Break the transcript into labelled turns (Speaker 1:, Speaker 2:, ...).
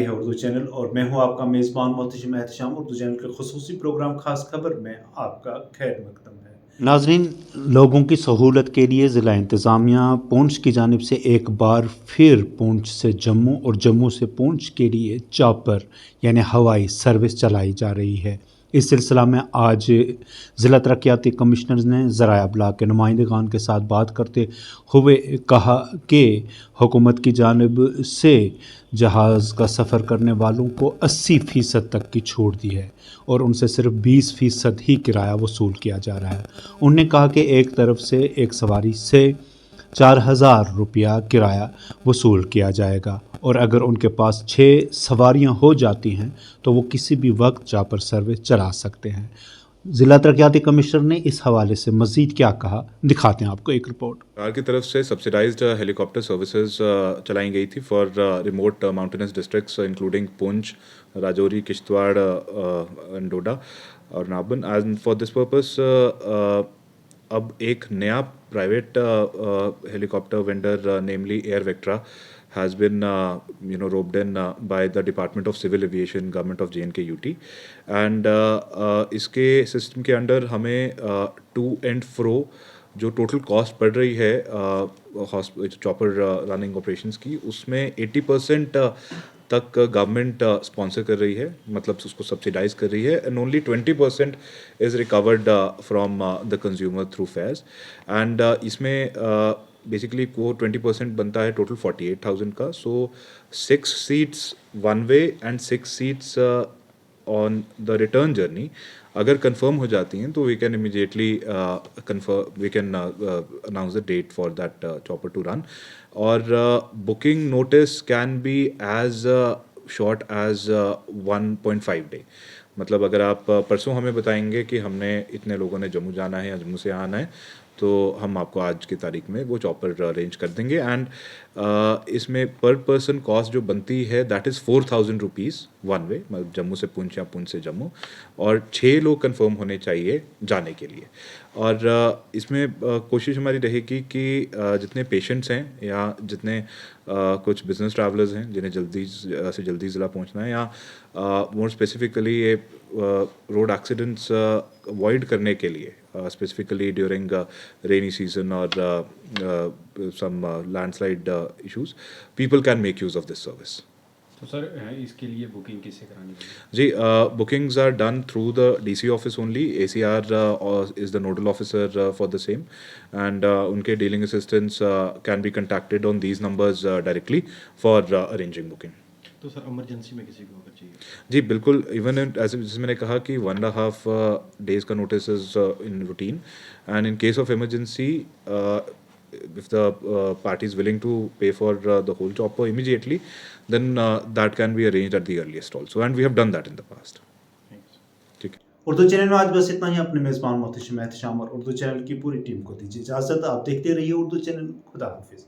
Speaker 1: ये है उर्दू चैनल और मैं हूं आपका मेज़बान मोहतशिम एहतशाम। उर्दू चैनल के खुसूसी प्रोग्राम खास खबर में आपका खैर मकदम है।
Speaker 2: नाज़रीन, लोगों की सहूलत के लिए ज़िला इंतज़ामिया पूंछ की जानिब से एक बार फिर पूंछ से जम्मू और जम्मू से पूंछ के लिए चॉपर यानी हवाई सर्विस चलाई जा रही है। इस सिलसिला में आज ज़िला तरक्याती कमिश्नर ने ज़राया अबलाग के नुमाइंदगान के साथ बात करते हुए कहा कि हुकूमत की जानिब से जहाज़ का सफ़र करने वालों को 80% तक की छूट दी है और उनसे सिर्फ 20% ही किराया वसूल किया जा रहा है। उन्होंने कहा कि एक तरफ से एक सवारी से 4,000 रुपया किराया वसूल किया जाएगा और अगर उनके पास 6 सवारियां हो जाती हैं तो वो किसी भी वक्त चॉपर सर्विस चला सकते हैं। ज़िला तरक्याती कमिश्नर ने इस हवाले से मज़ीद क्या कहा, दिखाते हैं आपको एक रिपोर्ट।
Speaker 3: सरकार की तरफ से सब्सिडाइज्ड हेलीकॉप्टर सर्विसेज चलाई गई थी for remote mountainous districts including Poonch, Rajouri, Kishtwar and डोडा और नाबन। एंड फॉर दिस पर्पस अब एक नया private helicopter vendor namely air Vectra has been roped in by the Department of Civil Aviation, Government of J&K UT, and इसके system के under हमें to and fro जो total cost पड़ रही है चॉपर रनिंग ऑपरेशंस की, उसमें 80% तक गवर्नमेंट स्पॉन्सर कर रही है, मतलब उसको सब्सिडाइज कर रही है, and only 20% is recovered from the consumer through fares. And इसमें बेसिकली को 20% बनता है टोटल 48,000 का। So 6 seats one way and 6 seats on the return journey अगर कंफर्म हो जाती हैं तो we can immediately we can announce the date for that chopper to run. और booking notice can be as short as 1.5 day. मतलब अगर आप परसों हमें बताएंगे कि हमने इतने लोगों ने जम्मू जाना है या जम्मू से आना है, तो हम आपको आज की तारीख में वो चॉपर अरेंज कर देंगे। एंड इसमें पर पर्सन कॉस्ट जो बनती है that is 4,000 rupees one way, मतलब जम्मू से पुंछ या पुंछ से जम्मू, और 6 लोग कंफर्म होने चाहिए जाने के लिए। और इसमें कोशिश हमारी रहेगी कि जितने पेशेंट्स हैं या जितने कुछ बिजनेस ट्रैवलर्स हैं जिन्हें जल्दी से जल्दी ज़िला पहुंचना है, या मोर स्पेसिफिकली ये रोड एक्सीडेंट्स अवॉइड करने के लिए स्पेसिफिकली ड्यूरिंग रेनी सीजन और some landslide issues, people can make use of this service.
Speaker 4: तो सर इसके लिए बुकिंग किसे करानी पड़ेगी?
Speaker 3: जी, bookings are done through the DC office only. ACR is the nodal officer for the same, and उनके dealing assistants can be contacted on these numbers directly for arranging booking.
Speaker 4: तो sir emergency में किसी को अगर चाहिए?
Speaker 3: जी बिल्कुल, even ऐसे जैसे मैंने कहा कि 1.5 days का notice is in routine, and in case of emergency if the party is willing to pay for the whole chopper immediately, then that can be arranged at the earliest also, and we have done that in the past. ठीक है।
Speaker 1: Urdu channel में आज बस इतना ही। अपने मेज़बान मोहतशिम एहतशाम और Urdu channel की पूरी टीम को दीजिए इजाज़त। आप देखते रहिए उर्दू चैनल। खुदा हाफिज़।